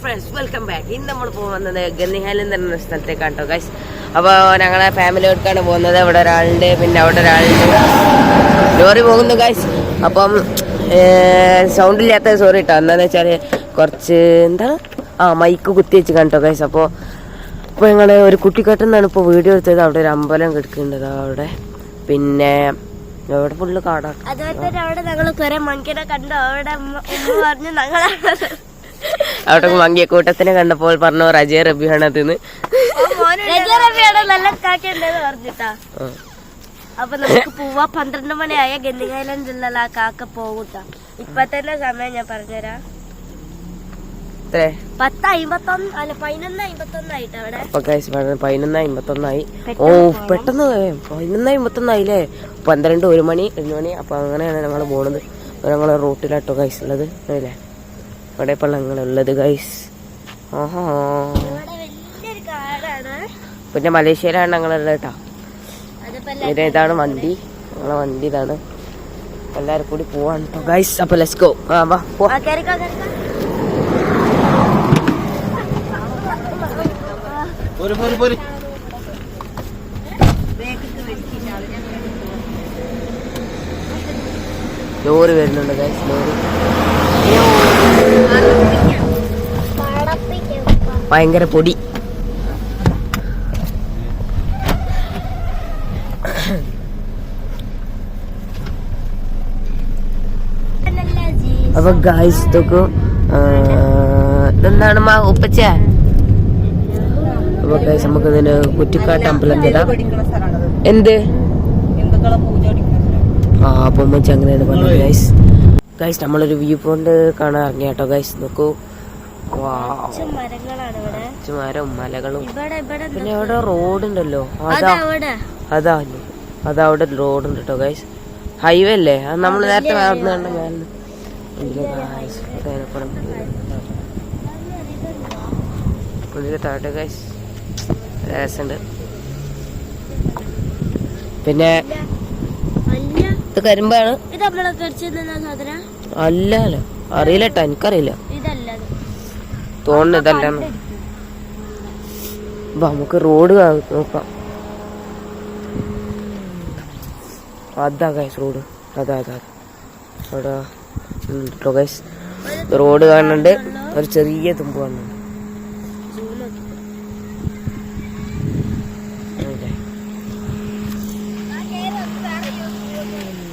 Friends welcome back. ഇന്ന് നമ്മൾ പോകുന്നത് ഗന്നിഹാലിൽ എന്ന സ്ഥലത്തേക്കാണ് കേട്ടോ ഗൈസ്. അപ്പോൾ ഞങ്ങളെ ഫാമിലിയോടൊക്കെയാണ് പോകുന്നത്. ഇവിടെ ഒരാളുണ്ട്, പിന്നെ അവിടെ ഒരാളുണ്ട്. ലോറി പോകുന്നു ഗൈസ്. അപ്പം സൗണ്ട് ഇല്ലാത്ത സോറി കേട്ടോ. എന്താണെന്ന് വെച്ചാൽ കുറച്ച് മൈക്ക് കുത്തി വെച്ച് കണ്ടോ ഗൈസ്. അപ്പോൾ ഞങ്ങൾ ഒരു കുട്ടിക്കാട്ടിൽ ഇപ്പോൾ വീഡിയോ എടുത്തത്. അവിടെ ഒരു അമ്പലം കിടക്കുന്നുണ്ട് അവിടെ. പിന്നെ അവിടെ ഫുള്ള് കാടാണ്. അവിടെ ഞങ്ങൾ കുറെ മങ്കിനെ കണ്ടു. അവിടെ പറഞ്ഞു അവിടെ മങ്കിയ കൂട്ടത്തിനെ കണ്ടപ്പോൾ പറഞ്ഞു റജയ റബിയാണ് അതിന്ന് നല്ല കാക്കുണ്ടെന്ന് പറഞ്ഞിട്ടാ. അപ്പൊ നമുക്ക് പോവാ. 12 മണിയായ ഗന്നി ഐലൻഡിലുള്ള ആ കാക്ക പോകൂട്ടാ. ഇപ്പൊ തന്നെ സമയം ഞാൻ പറഞ്ഞുതരാം. 10:51 അല്ല 11:51 ആയിട്ട് അവിടെ. 11:51. ഓ പെട്ടെന്ന് 11:51 12 1 മണി 2 മണി. അപ്പൊ അങ്ങനെയാണ് ഞങ്ങൾ പോണത്. ഞങ്ങളെ റൂട്ടിലാട്ടോ ഗൈസ് ഉള്ളത് അല്ലേ. അവിടെ ഇപ്പോൾ ഞങ്ങളുള്ളത് ഗൈസ്. ആഹാ പിന്നെ മലേഷ്യയിലാണ് ഞങ്ങളുള്ളത് കേട്ടോ. പിന്നെ ഇതാണ് വണ്ടി, ഞങ്ങളെ വണ്ടി ഇതാണ്. എല്ലാരും കൂടി പോവാണ് കേട്ടോ ഗൈസ്. അപ്പൊ ലെറ്റ്സ് ഗോ. ലോറി വരുന്നുണ്ട് ഗൈസ്. ലോറി ഭയങ്കര പൊടി. അപ്പൊ ഗൈസ് നോക്കൂ, ഇതെന്താണ് ഉപ്പച്ച. അപ്പൊ ഗൈസ് നമുക്ക് ഇതിന് കുറ്റിക്കാട്ട് അമ്പലം തരാം. എന്ത് അപ്പൊ ഉമ്മച്ച അങ്ങനെയാണ് പറഞ്ഞത് ഗൈസ്. ഗൈസ് നമ്മളൊരു വ്യൂ പോയിന്റ് കാണാൻ ഇറങ്ങിയ കേട്ടോ ഗൈസ്. നോക്കൂ, മരം മലകളും. പിന്നെ അവിടെ റോഡുണ്ടല്ലോ. അതവിടെ റോഡുണ്ട് കേട്ടോ ഗൈസ്. ഹൈവേ അല്ലേ അത്. നമ്മൾ നേരത്തെ കണ്ട മേലെ താട്ടെ ഗൈസ്. രസമുണ്ട്. പിന്നെ ഇത് കരിമ്പാണ്. അല്ലല്ലോ അറിയില്ല കേട്ടോ, എനിക്കറിയില്ല തോന്നുന്നു. ഇതല്ലാണ്. നമുക്ക് റോഡ് നോക്കാം. അതാ ഗൈസ് റോഡ്. അതാ അവിടെ കേട്ടോ ഗൈസ്. റോഡ് കാണുന്നുണ്ട്. ഒരു ചെറിയ തുമ്പ് കാണുന്നുണ്ട്.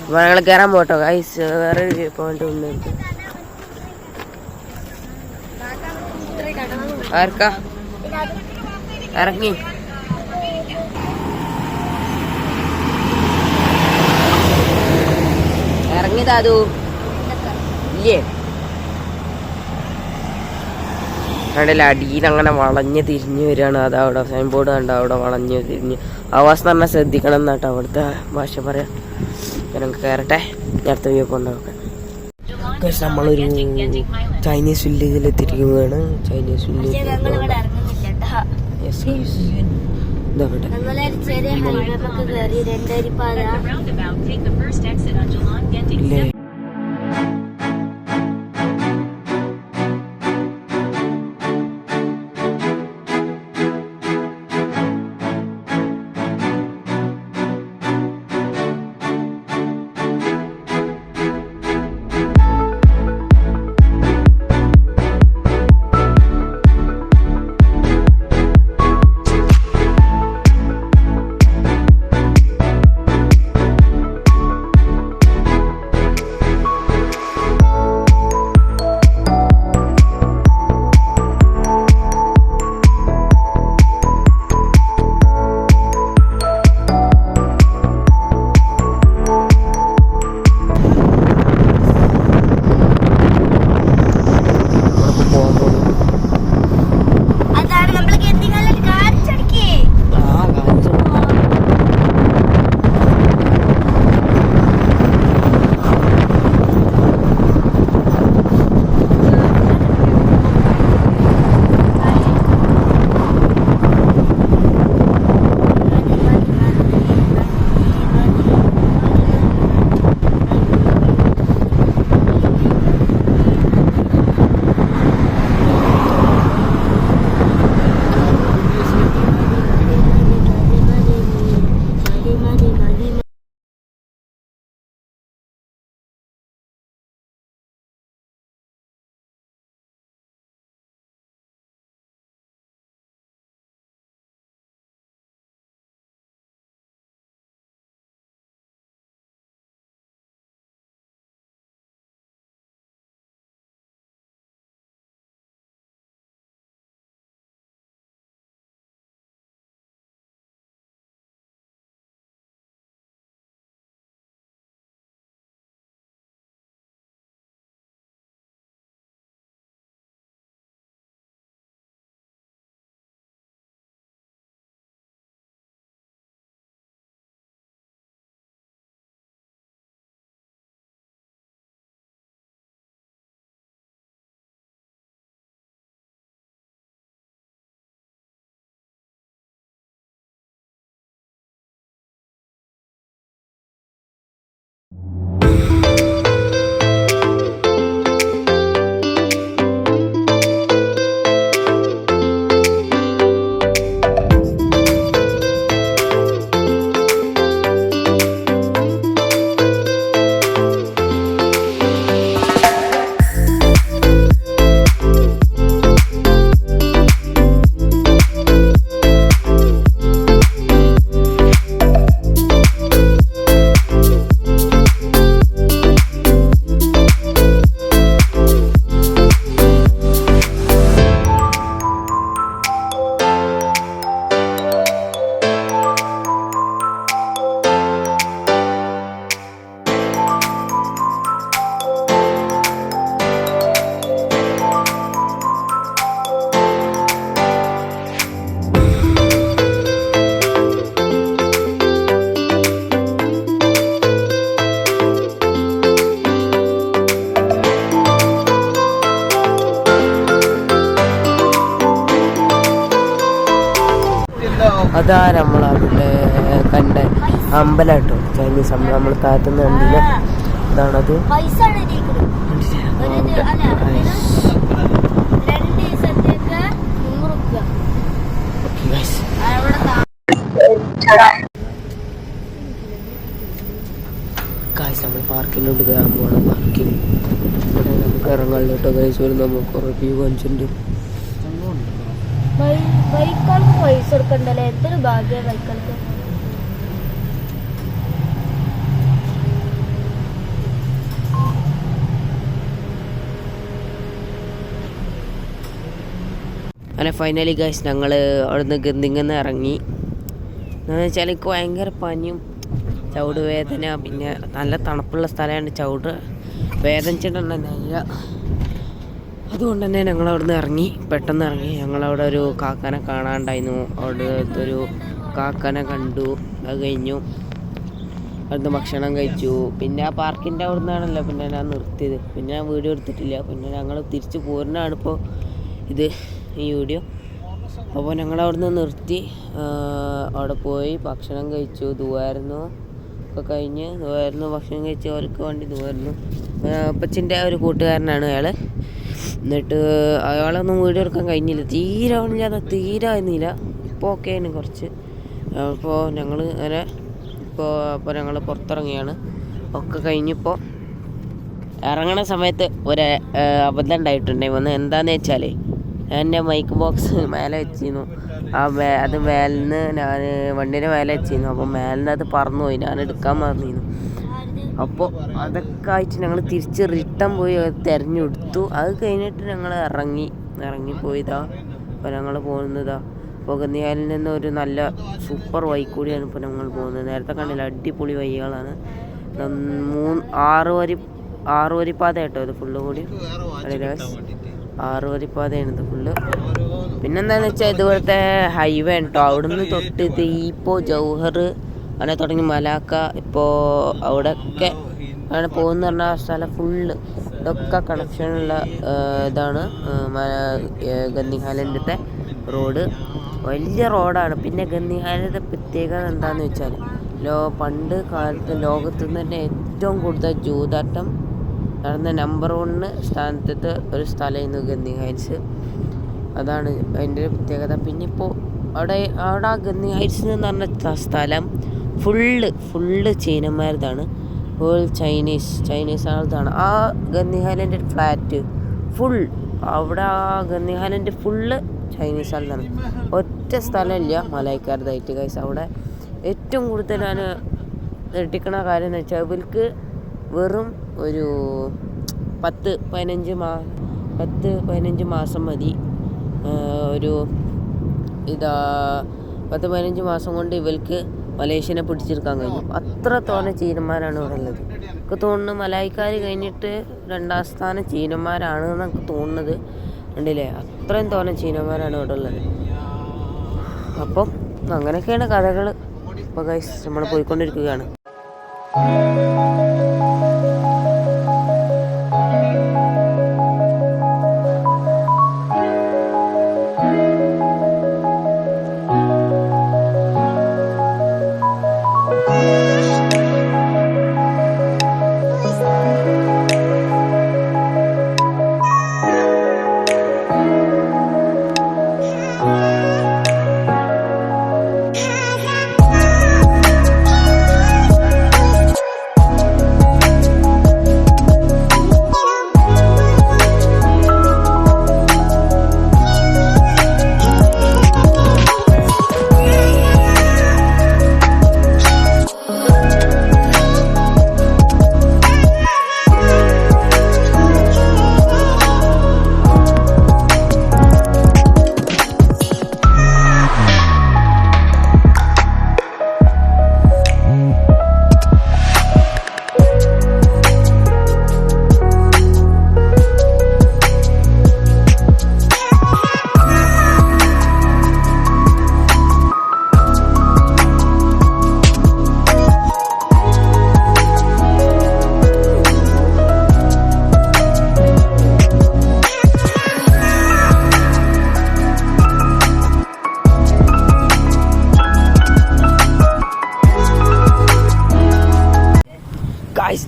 അപ്പൊ ഞങ്ങൾ കയറാൻ പോട്ടോ ഗൈസ്. വേറെ പോയിന്റ് ഉണ്ട്. ആർക്കാ ഇറങ്ങി ഇറങ്ങിയതാതു ഇല്ലേ. അവിടെ അടിയിൽ അങ്ങനെ വളഞ്ഞ് തിരിഞ്ഞു വരികയാണ്. അതവിടെ സൈൻ ബോർഡ് കണ്ട അവിടെ വളഞ്ഞ് തിരിഞ്ഞ്. ആവാസ് എന്ന് പറഞ്ഞാൽ ശ്രദ്ധിക്കണം എന്നാട്ടോ അവിടുത്തെ ഭാഷ പറയാം. ഞങ്ങൾക്ക് കയറട്ടെ. നേരത്തെ വ്യൂ കൊണ്ടുപോകാൻ. നമ്മളൊരു ചൈനീസ് വില്ലേജിൽ എത്തിയിരിക്കുകയാണ്. ചൈനീസ് വില്ലേജ് ഇല്ലേ. അതാ നമ്മളവിടെ കണ്ട അമ്പലം കേട്ടോ, ചൈനീസ് അമ്പലം. നമ്മൾ താഴത്തുനിന്ന് കണ്ടില്ല, അതാണത്. ഗൈസ് നമ്മൾ പാർക്കിലോട്ട് കയറാൻ പോകണം. പാർക്കിൽ ഇവിടെ നമുക്ക് ഇറങ്ങാൻ കേട്ടോ ഗൈസ്. ഒരു നമുക്ക് കുറേ വ്യൂ കാണിച്ചിട്ടുണ്ട്. ബൈക്കുകൾക്ക് പൈസ കൊടുക്കണ്ടല്ലേ, എന്തൊരു ഭാഗ്യ ബൈക്കുകൾക്ക്. അങ്ങനെ ഫൈനലി ഗൈസ് ഞങ്ങൾ അവിടുന്ന് ഗന്ധിങ്ങന്ന് ഇറങ്ങി. എന്താണെന്ന് വെച്ചാൽ എനിക്ക് ഭയങ്കര പനിയും ചവിട് വേദന, പിന്നെ നല്ല തണുപ്പുള്ള സ്ഥലമാണ്. ചവിട് വേദനിച്ചിട്ടുണ്ടെന്നില്ല. അതുകൊണ്ട് തന്നെ ഞങ്ങൾ അവിടുന്ന് ഇറങ്ങി, പെട്ടെന്ന് ഇറങ്ങി. ഞങ്ങളവിടെ ഒരു കാക്കനെ കാണാണ്ടായിരുന്നു. അവിടെ ഒരു കാക്കനെ കണ്ടു. അത് കഴിഞ്ഞു അവിടുന്ന് ഭക്ഷണം കഴിച്ചു. പിന്നെ ആ പാർക്കിൻ്റെ അവിടെ നിന്നാണല്ലോ പിന്നെ ഞാൻ നിർത്തിയത്. പിന്നെ ഞാൻ വീഡിയോ എടുത്തിട്ടില്ല. പിന്നെ ഞങ്ങൾ തിരിച്ച് പോരുന്നതാണ് ഇപ്പോൾ ഇത് ഈ വീഡിയോ. അപ്പോൾ ഞങ്ങൾ അവിടുന്ന് നിർത്തി, അവിടെ പോയി ഭക്ഷണം കഴിച്ചു. ദുവായിരുന്നു ഒക്കെ കഴിഞ്ഞ് ദുവായിരുന്നു ഭക്ഷണം കഴിച്ച് അവർക്ക് വേണ്ടി ദുവായിരുന്നു. അപ്പച്ചിൻ്റെ ഒരു കൂട്ടുകാരനാണ് അയാൾ. എന്നിട്ട് അയാളൊന്നും വീഡിയോ എടുക്കാൻ കഴിഞ്ഞില്ല, തീരെ ആയിരുന്നില്ല. ഇപ്പോൾ ഓക്കെ ആയിരുന്നു കുറച്ച്. അപ്പോൾ ഞങ്ങൾ അങ്ങനെ ഇപ്പോൾ ഞങ്ങൾ പുറത്തിറങ്ങിയാണ്. ഒക്കെ കഴിഞ്ഞിപ്പോൾ ഇറങ്ങണ സമയത്ത് ഒരു അബദ്ധം ഉണ്ടായിട്ടുണ്ടായി. എന്താണെന്ന് വെച്ചാൽ ഞാൻ എൻ്റെ മൈക്ക് ബോക്സ് മേലെ വെച്ചിരുന്നു. അത് മേലിന്ന് ഞാൻ വണ്ടീൻ്റെ മേലെ വെച്ചിരുന്നു. അപ്പോൾ മേലിന് അത് പറന്നുപോയി, ഞാൻ എടുക്കാൻ മറന്നിരുന്നു. അപ്പോൾ അതൊക്കെ ആയിട്ട് ഞങ്ങൾ തിരിച്ച് റിട്ടേൺ പോയി തിരഞ്ഞെടുത്തു. അത് കഴിഞ്ഞിട്ട് ഞങ്ങൾ ഇറങ്ങിപ്പോയതാ. അപ്പോൾ ഞങ്ങൾ പോകുന്നതാ ഇപ്പോൾ ഗന്ധിഹാലിൽ നിന്ന് ഒരു നല്ല സൂപ്പർ വഴി കൂടിയാണ് ഇപ്പോൾ ഞങ്ങൾ പോകുന്നത്. നേരത്തെ കണ്ടില്ല, അടിപൊളി വഴികളാണ്. 6 വരിപ്പാത കേട്ടോ ഇത് ഫുള്ള് കൂടി. 6 വരിപ്പാതയാണ് ഇത് ഫുള്ള്. പിന്നെന്താണെന്ന് വെച്ചാൽ ഇതുപോലത്തെ ഹൈവേ കേട്ടോ. അവിടുന്ന് തൊട്ട് ഇത് ഇപ്പോൾ ജൗഹർ അങ്ങനെ തുടങ്ങി മലാക്ക, ഇപ്പോൾ അവിടെയൊക്കെ അങ്ങനെ പോകുന്ന പറഞ്ഞാൽ സ്ഥലം ഫുള്ള് ഇതൊക്കെ കണക്ഷനുള്ള ഇതാണ് ഗന്ധിഹാലിൻ്റെ റോഡ്. വലിയ റോഡാണ്. പിന്നെ ഗന്ധിഹാലിൻ്റെ പ്രത്യേകത എന്താണെന്ന് വെച്ചാൽ പണ്ട് കാലത്ത് ലോകത്ത് തന്നെ ഏറ്റവും കൂടുതൽ ജൂതാട്ടം നടന്ന നമ്പർ 1 സ്ഥാനത്തെ ഒരു സ്ഥലമായിരുന്നു ഗന്ധിഹൈറ്റ്സ്. അതാണ് അതിൻ്റെ ഒരു പ്രത്യേകത. പിന്നെ ഇപ്പോൾ അവിടെ ആ ഗന്ധിഹൈറ്റ്സ് എന്ന് പറഞ്ഞ സ്ഥലം ഫുള്ള് ചൈനന്മാരതാണ്. ഫുൾ ചൈനീസ് ആളതാണ്. ആ ഗന്ധിഹാലിൻ്റെ ഫ്ലാറ്റ് അവിടെ ആ ഗന്ധിഹാലിൻ്റെ ഫുള്ള് ചൈനീസ് ആളതാണ്. ഒറ്റ സ്ഥലമില്ല മലായിക്കാരതായിട്ട് ഗൈസ്. അവിടെ ഏറ്റവും കൂടുതൽ ഞാൻ ഞെട്ടിക്കണ കാര്യം എന്ന് വെച്ചാൽ ഇവർക്ക് വെറും ഒരു 10-15 മാസം മതി. 10-15 മാസം കൊണ്ട് ഇവർക്ക് മലേഷ്യനെ പിടിച്ചെടുക്കാൻ കഴിഞ്ഞു. അത്രത്തോളം ചീനന്മാരാണ് ഇവിടെ ഉള്ളത്. എനിക്ക് തോന്നുന്നു മലായിക്കാർ കഴിഞ്ഞിട്ട് 2ാം സ്ഥാനം ചീനന്മാരാണ് എന്നൊക്കെ തോന്നുന്നത്. ഉണ്ടല്ലേ, അത്രയും തോന്നെ ചീനന്മാരാണ് ഇവിടെ ഉള്ളത്. അപ്പം അങ്ങനെയൊക്കെയാണ് കഥകൾ. ഇപ്പോൾ ഗൈസ് നമ്മൾ പോയിക്കൊണ്ടിരിക്കുകയാണ്.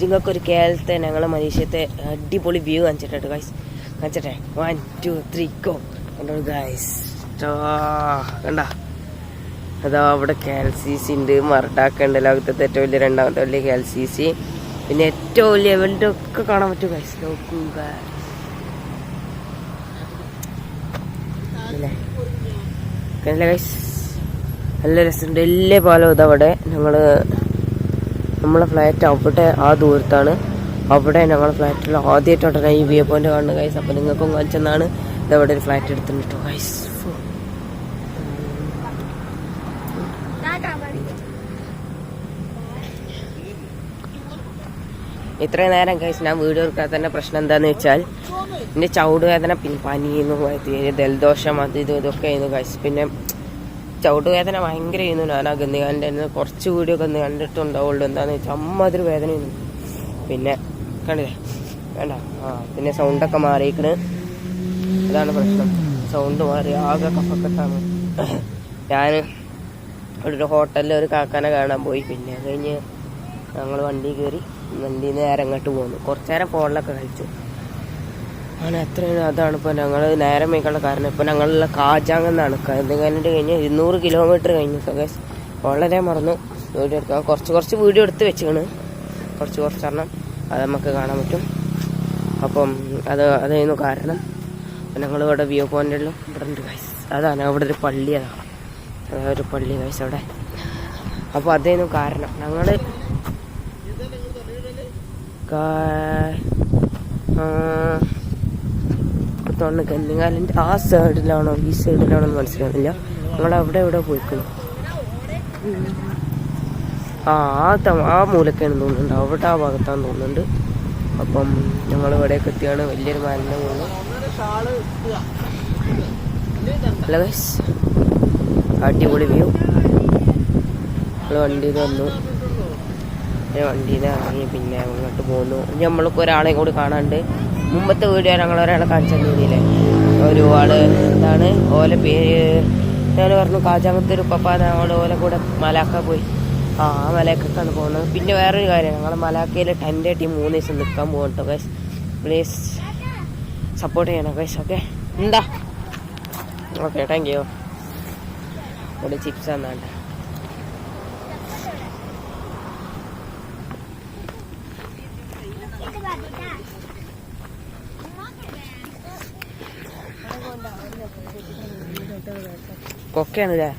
നിങ്ങൾക്ക് ഒരു കേരളത്തെ ഞങ്ങൾ മലേഷ്യത്തെ അടിപൊളി വ്യൂ കാണിച്ചിട്ടുണ്ട് ഗൈസ്. കാണിച്ചിട്ടെ 1 2 3 ഗോ. കണ്ടോ ഗൈസ്, കണ്ട അതാ അവിടെ KLCC ഉണ്ട്, മർഡാക്ക ഉണ്ട്, ലോകത്തെ ഏറ്റവും വലിയ രണ്ടാമത്തെ വലിയ KLCC, പിന്നെ ഏറ്റവും വലിയ ഇവന്റ് ഒക്കെ കാണാൻ പറ്റും ഗൈസ്. നോക്കൂ ഗൈസ്, നല്ല രസമുണ്ട്. വലിയ പാലം ഇതവിടെ. നമ്മളെ ഫ്ലാറ്റ് അവിടെ ആ ദൂരത്താണ്. അവിടെ ഞങ്ങളെ ഫ്ലാറ്റിൽ ആദ്യമായിട്ടോട്ടാണ് ഈ വ്യൂ പോയിന്റ് കാണുന്നത് ഗൈസ്. അപ്പം നിങ്ങൾക്കും കാണിച്ചെന്നാണ് ഇതവിടെ ഒരു ഫ്ലാറ്റ് എടുത്തിട്ടുണ്ട് കേട്ടോ ഗൈസ്. ഇത്രയും നേരം ഗൈസ് ഞാൻ വീഡിയോ എടുക്കാതെ തന്നെ പ്രശ്നം എന്താണെന്ന് വെച്ചാൽ എൻ്റെ ചവിട് വേദന, പിന്നെ പനിയുന്നു, ജലദോഷം, അത് ഇതൊക്കെ ആയിരുന്നു ഗൈസ്. പിന്നെ ചവിട് വേദന ഭയങ്കര ചെയ്യുന്നു. ഞാൻ ആ ഗന്ധികാലിൻ്റെ കുറച്ച് വീഡിയോ ഒക്കെ കണ്ടിട്ടുണ്ടാവുള്ളൂ. എന്താണെന്ന് വെച്ചാൽ അമ്മ വേദന ചെയ്യുന്നു. പിന്നെ കണ്ടില്ലേ വേണ്ട. പിന്നെ സൗണ്ടൊക്കെ മാറിയിരിക്കണ്, അതാണ് പ്രശ്നം. സൗണ്ട് മാറി ആകെ കഫക്കെട്ടാണ്. ഞാൻ ഒരു ഹോട്ടലിൽ ഒരു കാക്കാനെ കാണാൻ പോയി. പിന്നെ അത് കഴിഞ്ഞ് ഞങ്ങൾ വണ്ടി കയറി, വണ്ടിയിൽ നിന്ന് നേരെ അങ്ങോട്ട് പോന്നു. കുറച്ച് നേരം ഫോണിലൊക്കെ കളിച്ചു. അങ്ങനെ എത്രയാണ്. അതാണ് ഇപ്പോൾ ഞങ്ങൾ നേരം വയ്ക്കാനുള്ള കാരണം. ഇപ്പോൾ ഞങ്ങളുള്ള കാജാങ്ങെന്നാണ്. എന്തെങ്കിലും കഴിഞ്ഞ് 200 കിലോമീറ്റർ കഴിഞ്ഞു. വളരെ മറന്നു വീഡിയോ എടുക്കാൻ. കുറച്ച് വീഡിയോ എടുത്ത് വെച്ചാണ്, കുറച്ചെണ്ണം അത് നമുക്ക് കാണാൻ പറ്റും. അപ്പം അതായിരുന്നു കാരണം. ഞങ്ങൾ ഇവിടെ വ്യൂ പോയിന്റിലും ഇവിടെ ഉണ്ട് ഗൈസ്. അതാണ് അവിടെ ഒരു പള്ളി, ഒരു പള്ളി ഗൈസ് അവിടെ. അപ്പോൾ അതായിരുന്നു കാരണം. ഞങ്ങൾ ഗന്ധികാലിൻ്റെ ആ സൈഡിലാണോ ഈ സൈഡിലാണോ എന്ന് മനസ്സിലാകുന്നില്ല. ഞങ്ങളവിടെ എവിടെ പോയിക്കണം. ആ മൂലക്കാണ് തോന്നുന്നുണ്ട്, അവിടെ ആ ഭാഗത്താന്ന് തോന്നുന്നുണ്ട്. അപ്പം ഞങ്ങൾ ഇവിടേക്ക് എത്തിയാണ്. വലിയൊരു മലിന് പോകുന്നു. ഹലോ ഗൈസ്, അടിപൊളി വ്യൂ. ഞങ്ങൾ വണ്ടിയിൽ വന്നു, വണ്ടിയിൽ നിന്ന് ഇറങ്ങി പിന്നെ അങ്ങോട്ട് പോന്നു. നമ്മൾക്ക് ഒരാളെയും കൂടി കാണാണ്ട്. മുമ്പത്തെ വീഡിയോ ഞങ്ങൾ ഒരാളെ കാണിച്ചു തന്നില്ലേ, ഒരു ആള് എന്താണ് ഓല പേര് ഞാൻ പറഞ്ഞു, കാജാമത്തെ ഒരു പപ്പാന്ന്. ഓല കൂടെ മലാക്ക പോയി. ആ മലക്കൊക്കെയാണ് പോകുന്നത്. പിന്നെ വേറൊരു കാര്യം, ഞങ്ങൾ മലാക്കയിൽ ടെൻ്റ് കെട്ടി 3 ദിവസം നിൽക്കാൻ പോകും കേട്ടോ ഗൈസ്. പ്ലീസ് സപ്പോർട്ട് ചെയ്യണം ഗൈസ്. ഓക്കെ എന്താ ഓക്കെ, താങ്ക് യു. ഇവിടെ ചിപ്സ് എന്നാണ്ട്. കൊക്കയാണല്ലേ,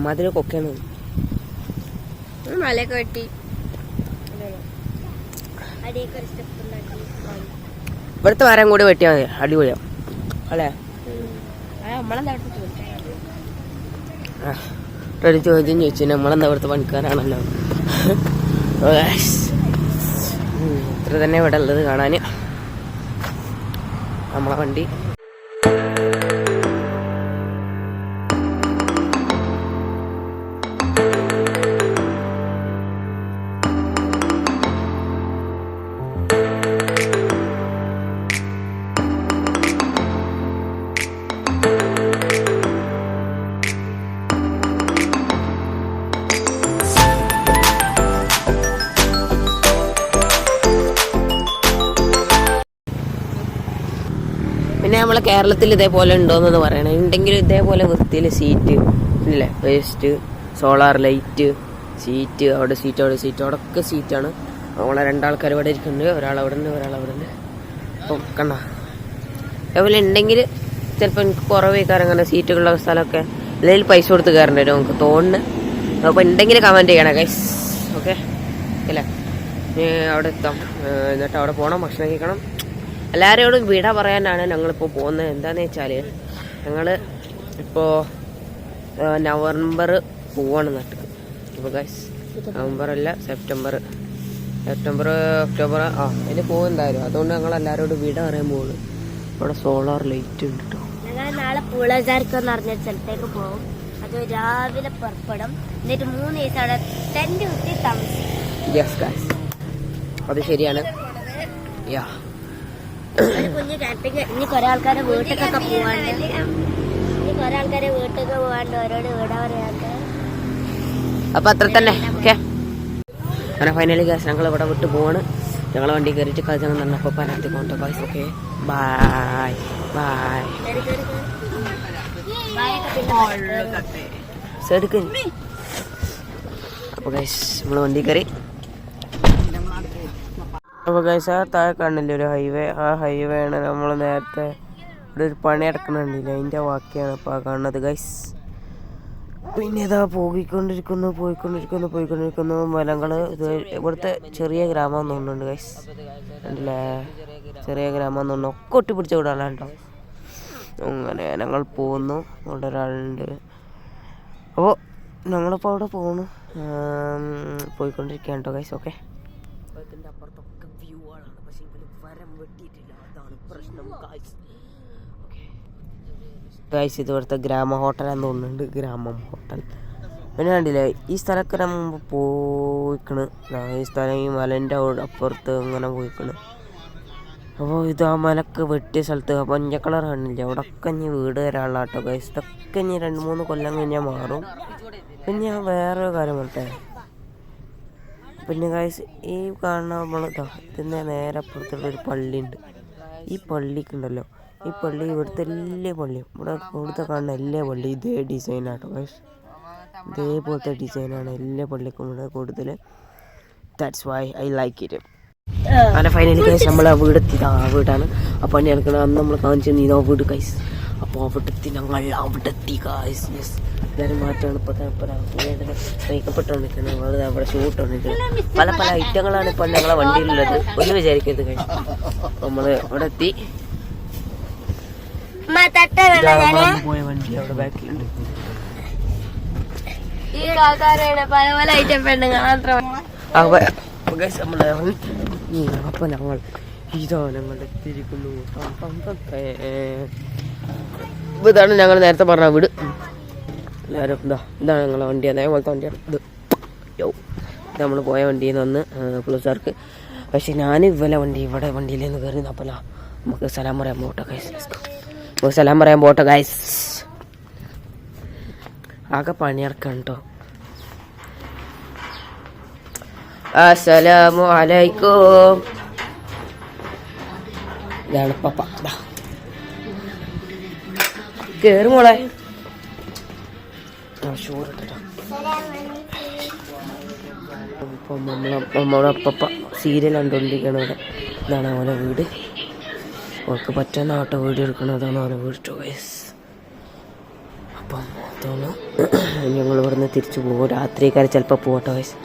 മധുര കൊക്കയാണ്. മലയൊക്കെ വെട്ടി ഇവിടുത്തെ മരം കൂടി വെട്ടിയാൽ മതി, അടിപൊളിയാവും അല്ലേ? ഒരു ചോദ്യം ചോദിച്ചു, നമ്മളെന്താ ഇവിടുത്തെ പണിക്കാരാണല്ലോ. ഇത്ര തന്നെ ഇവിടെ ഉള്ളത് കാണാൻ. നമ്മളെ വണ്ടി പിന്നെ നമ്മളെ കേരളത്തിൽ ഇതേപോലെ ഉണ്ടോയെന്ന് പറയണേ. ഉണ്ടെങ്കിലും ഇതേപോലെ വൃത്തിയിൽ സീറ്റ് ഇല്ലേ, വേസ്റ്റ്, സോളാർ ലൈറ്റ്, സീറ്റ്, അവിടെ സീറ്റ്, അവിടെ ഒക്കെ സീറ്റാണ്. നമ്മളെ 2 ആൾക്കാർ ഇവിടെ ഇരിക്കുന്നുണ്ട്, ഒരാളവിടെ ഉണ്ട്, ഒരാളവിടെ ഉണ്ട്. അപ്പം കണ്ട അതേപോലെ ഉണ്ടെങ്കിൽ ചിലപ്പോൾ എനിക്ക് കുറവേ കയറാൻ, അങ്ങനെ സീറ്റുകളുള്ള സ്ഥലമൊക്കെ അല്ലെങ്കിൽ പൈസ കൊടുത്ത് കയറേണ്ടി വരും നമുക്ക് തോന്നുന്നു. അപ്പോൾ ഉണ്ടെങ്കിൽ കമൻറ്റ് ചെയ്യണം ഗൈസ്. ഓക്കെ അല്ലേ? അവിടെ എത്താം, എന്നിട്ട് അവിടെ പോകണം, ഭക്ഷണം കഴിക്കണം. എല്ലാവരോടും വിട പറയാനാണ് ഞങ്ങളിപ്പോൾ പോകുന്നത്. എന്താണെന്ന് വെച്ചാൽ ഞങ്ങൾ ഇപ്പോൾ നവംബർ പോവാണ് നാട്ടിൽ. ഇപ്പോൾ ഗൈസ് നവംബറല്ല, സെപ്റ്റംബർ, ഒക്ടോബർ അതിന് പോകും എന്തായാലും. അതുകൊണ്ട് ഞങ്ങൾ എല്ലാവരോടും വിട പറയാൻ പോകുന്നു. അവിടെ സോളാർ ലൈറ്റ് ഉണ്ട് കേട്ടോ. ഞങ്ങൾ നാളെ പൂളജാർക്കെന്ന് പറഞ്ഞ സ്ഥലത്തേക്ക് പോകും. അത് രാവിലെ പുറപ്പെടും. എന്നിട്ട് 3 ദിവസം അവിടെ ടെന്റ് കുത്തി താമസിക്കും. യെസ് ഗൈസ്, അത് ശരിയാണ്. യാ, കുഞ്ഞ് ക്യാമ്പിങ്. ഇനി കുറെ ആൾക്കാരെ വീട്ടിലൊക്കെ പോവാണ്ട്, ഓരോട് വീടാ പറയാണ്ട്. അപ്പോൾ അത്ര തന്നെ. ഓക്കെ, അങ്ങനെ ഫൈനലി ഗൈസ് ഞങ്ങൾ ഇവിടെ വിട്ട് പോവാണ്. ഞങ്ങളെ വണ്ടി കയറിയിട്ട് കളിച്ചാൽ നന്നപ്പോൾ പരാതിക്കൊണ്ടോ ഗൈസ്. Okay, bye bye. എടുക്ക്. അപ്പോൾ ഗൈസ് നമ്മൾ വണ്ടി കയറി. അപ്പോൾ ഗൈസ് ആ താഴെ കാണില്ലേ ഒരു ഹൈവേ, ആ ഹൈവേ ആണ് നമ്മൾ നേരത്തെ ഇവിടെ ഒരു പണി നടക്കുന്നുണ്ടില്ല, അതിൻ്റെ ബാക്കിയാണ് ഇപ്പോൾ കാണുന്നത് ഗൈസ്. പിന്നെ ഇതാ പോയിക്കൊണ്ടിരിക്കുന്നു മലങ്ങൾ. ഇത് ഇവിടുത്തെ ചെറിയ ഗ്രാമം തോന്നുന്നുണ്ട് ഗൈസ്, അല്ലേ? ചെറിയ ഗ്രാമം തോന്നുന്നു. ഒക്കെ ഒട്ടിപ്പിടിച്ച വിടാണ് കേട്ടോ. അങ്ങനെ ഞങ്ങൾ പോകുന്നു. അവിടെ ഒരാളുണ്ട്. അപ്പോൾ ഞങ്ങളിപ്പോൾ അവിടെ പോകുന്നു, പോയിക്കൊണ്ടിരിക്കുകയാണ് കേട്ടോ ഗൈസ്. ഓക്കെ, ഇതിൻ്റെ അപ്പുറത്തൊക്കെ വ്യൂ ആണ്, പക്ഷേ ഇതിൽ വരം വെട്ടിയിട്ടില്ല, അതാണ് പ്രശ്നം ഗൈസ്. ഗൈസ് ഇത് ഇവിടുത്തെ ഗ്രാമ ഹോട്ടലാന്ന് തോന്നുന്നുണ്ട്, ഗ്രാമം ഹോട്ടൽ. പിന്നെ കണ്ടില്ലേ ഈ സ്ഥലമൊക്കെ ഞാൻ മുമ്പ് പോയിക്കണ്. ഈ സ്ഥലം ഈ മലേൻ്റെ അപ്പുറത്ത് ഇങ്ങനെ പോയിക്കണ്. അപ്പോൾ ഇത് ആ മലക്ക് വെട്ടിയ സ്ഥലത്ത് മഞ്ഞ കളർ കാണില്ല, അവിടെയൊക്കെ ഇനി വീട് വരാനുള്ള കേട്ടോ ഗൈസ്. ഇതൊക്കെ ഇനി 2-3 കൊല്ലം കഴിഞ്ഞാൽ മാറും. പിന്നെ ഞാൻ വേറൊരു കാര്യം പറട്ടെ. പിന്നെ ഗൈസ് ഈ കാണുന്ന നമ്മളിതാ ഇതിൻ്റെ നേരെ അപ്പുറത്തുള്ള ഒരു പള്ളിയുണ്ട്. ഈ പള്ളിക്കുണ്ടല്ലോ, ഈ പള്ളി ഇവിടുത്തെ എല്ലാ പള്ളിയും ഇവിടുത്തെ കാണുന്ന എല്ലാ പള്ളിയും ഇതേ ഡിസൈനാട്ടോ ഗൈസ്. ഇതേപോലത്തെ ഡിസൈനാണ് എല്ലാ പള്ളിക്കും ഇവിടെ കൂടുതൽ. That's why I like it. അങ്ങനെ ഫൈനലി ഗൈസ് നമ്മൾ ആ വീടെത്തി. ആ വീടാണ് ആ പണി നടക്കുന്നത്. അന്ന് നമ്മൾ കാണിച്ചു നീ വീട് ഗൈസ്. അപ്പോൾ അവിടെത്തി, ഞങ്ങൾ അവിടെത്തി ഗൈസ്. യെസ്, എല്ലാവരും മാറ്റാണ് ഇപ്പോൾ മേക്കപ്പെട്ടുകൊണ്ടിരിക്കുന്നത്. ഞങ്ങൾ അവിടെ ഷൂട്ട് കൊണ്ടിരിക്കുന്നത്. പല പല ഐറ്റങ്ങളാണ് ഇപ്പോൾ ഞങ്ങളെ വണ്ടിയിലുള്ളത്. ഒന്ന് വിചാരിക്കരുത് ഗൈസ്. നമ്മൾ അവിടെ എത്തി. പോയ വണ്ടി അവിടെ ബാക്കിലുണ്ട്. പല പല ഐറ്റം പെണ്ണുങ്ങൾ അപ്പൊ ഞങ്ങൾ ഇതാ ഞങ്ങൾ എത്തിയിരിക്കുന്നു. ഇതാണ് ഞങ്ങൾ നേരത്തെ പറഞ്ഞ വീട്. എല്ലാവരും ഇതാണ് ഞങ്ങളെ വണ്ടി, അതേപോലത്തെ വണ്ടിയാണ് ഇത്. യോ, ഇത് നമ്മൾ പോയ വണ്ടിയിൽ നിന്ന് പുളിസാർക്ക്. പക്ഷെ ഞാൻ ഇവിടെ വണ്ടിയിൽ നിന്ന് കയറി. അപ്പോൾ നമുക്ക് സലാം പറയാൻ പോട്ടെ ഗൈസ്. നമുക്ക് സലാം പറയാൻ പോട്ടെ ഗൈസ്. ആകെ പണിയിറക്കാം കേട്ടോ. അസ്സലാമു അലൈക്കും. ഇതാണ് പപ്പ. കേറ് മോളെ. ഇപ്പം നമ്മളെ അപ്പപ്പ സീരിയൽ കണ്ടുകൊണ്ടിരിക്കണം ഇവിടെ. ഇതാണ് അവനെ വീട്. അവർക്ക് പറ്റുന്ന ആട്ടോ വീഡിയോ എടുക്കണതാണ് അവനെ വീട് ഗൈസ്. അപ്പം തോന്നുന്നു ഞങ്ങൾ ഇവിടുന്ന് തിരിച്ചു പോകും. രാത്രിക്കാർ ചിലപ്പോൾ പോകട്ടോ ഗൈസ്.